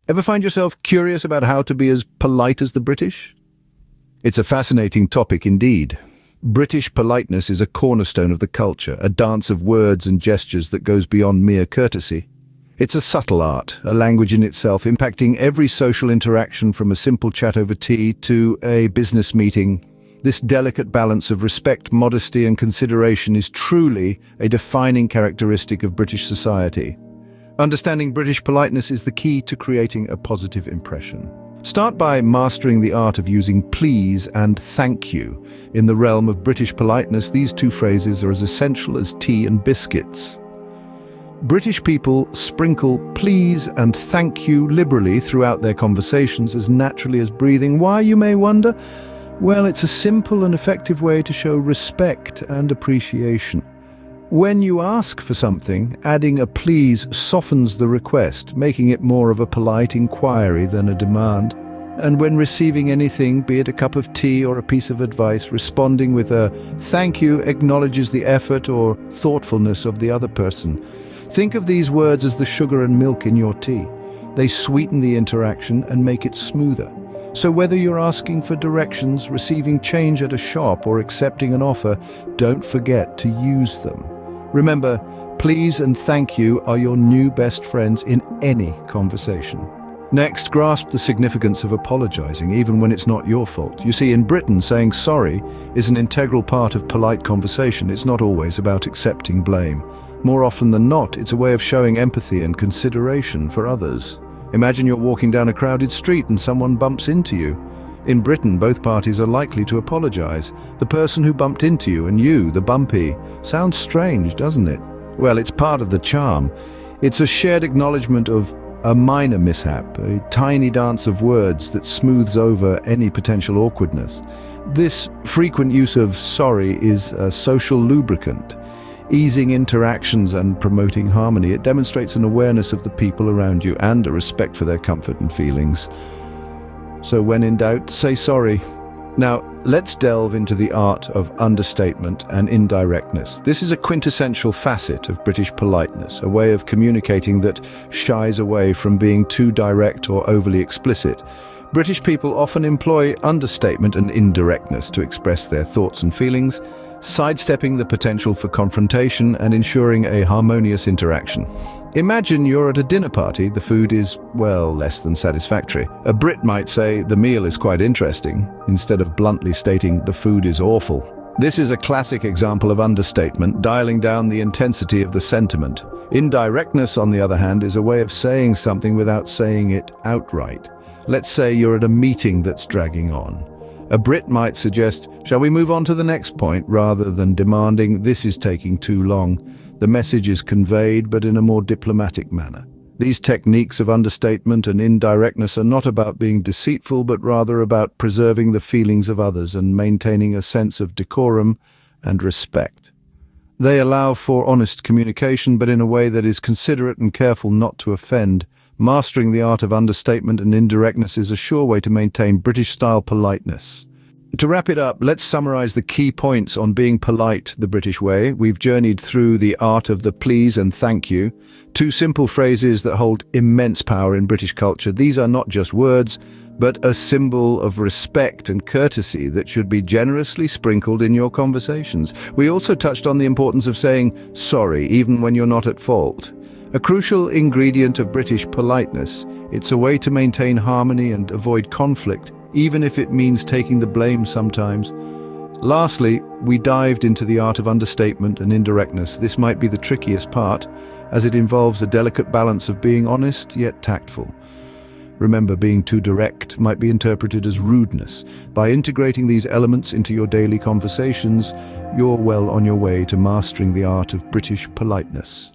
Ever find yourself curious about how to be as polite as the British? It's a fascinating topic indeed. British politeness is a cornerstone of the culture, a dance of words and gestures that goes beyond mere courtesy. It's a subtle art, a language in itself, impacting every social interaction from a simple chat over tea to a business meeting. This delicate balance of respect, modesty, and consideration is truly a defining characteristic of British society. Understanding British politeness is the key to creating a positive impression. Start by mastering the art of using please and thank you. In the realm of British politeness, these two phrases are as essential as tea and biscuits. British people sprinkle please and thank you liberally throughout their conversations, as naturally as breathing. Why, you may wonder? Well, it's a simple and effective way to show respect and appreciation. When you ask for something, adding a please softens the request, making it more of a polite inquiry than a demand. And when receiving anything, be it a cup of tea or a piece of advice, responding with a thank you acknowledges the effort or thoughtfulness of the other person. Think of these words as the sugar and milk in your tea. They sweeten the interaction and make it smoother. So whether you're asking for directions, receiving change at a shop, or accepting an offer, don't forget to use them. Remember, please and thank you are your new best friends in any conversation. Next, grasp the significance of apologizing, even when it's not your fault. You see, in Britain, saying sorry is an integral part of polite conversation. It's not always about accepting blame. More often than not, it's a way of showing empathy and consideration for others. Imagine you're walking down a crowded street and someone bumps into you. In Britain, both parties are likely to apologize. The person who bumped into you and you, the bumpy. Sounds strange, doesn't it? Well, it's part of the charm. It's a shared acknowledgement of a minor mishap, a tiny dance of words that smooths over any potential awkwardness. This frequent use of sorry is a social lubricant, easing interactions and promoting harmony. It demonstrates an awareness of the people around you and a respect for their comfort and feelings. So when in doubt, say sorry. Now, let's delve into the art of understatement and indirectness. This is a quintessential facet of British politeness, a way of communicating that shies away from being too direct or overly explicit. British people often employ understatement and indirectness to express their thoughts and feelings, sidestepping the potential for confrontation and ensuring a harmonious interaction. Imagine you're at a dinner party. The food is, well, less than satisfactory. A Brit might say, the meal is quite interesting, instead of bluntly stating, the food is awful. This is a classic example of understatement, dialing down the intensity of the sentiment. Indirectness, on the other hand, is a way of saying something without saying it outright. Let's say you're at a meeting that's dragging on. A Brit might suggest, shall we move on to the next point, rather than demanding, this is taking too long. The message is conveyed, but in a more diplomatic manner. These techniques of understatement and indirectness are not about being deceitful, but rather about preserving the feelings of others and maintaining a sense of decorum and respect. They allow for honest communication, but in a way that is considerate and careful not to offend. Mastering the art of understatement and indirectness is a sure way to maintain British-style politeness. To wrap it up, let's summarize the key points on being polite the British way. We've journeyed through the art of the please and thank you, two simple phrases that hold immense power in British culture. These are not just words, but a symbol of respect and courtesy that should be generously sprinkled in your conversations. We also touched on the importance of saying sorry, even when you're not at fault. A crucial ingredient of British politeness. It's a way to maintain harmony and avoid conflict, even if it means taking the blame sometimes. Lastly, we dived into the art of understatement and indirectness. This might be the trickiest part, as it involves a delicate balance of being honest yet tactful. Remember, being too direct might be interpreted as rudeness. By integrating these elements into your daily conversations, you're well on your way to mastering the art of British politeness.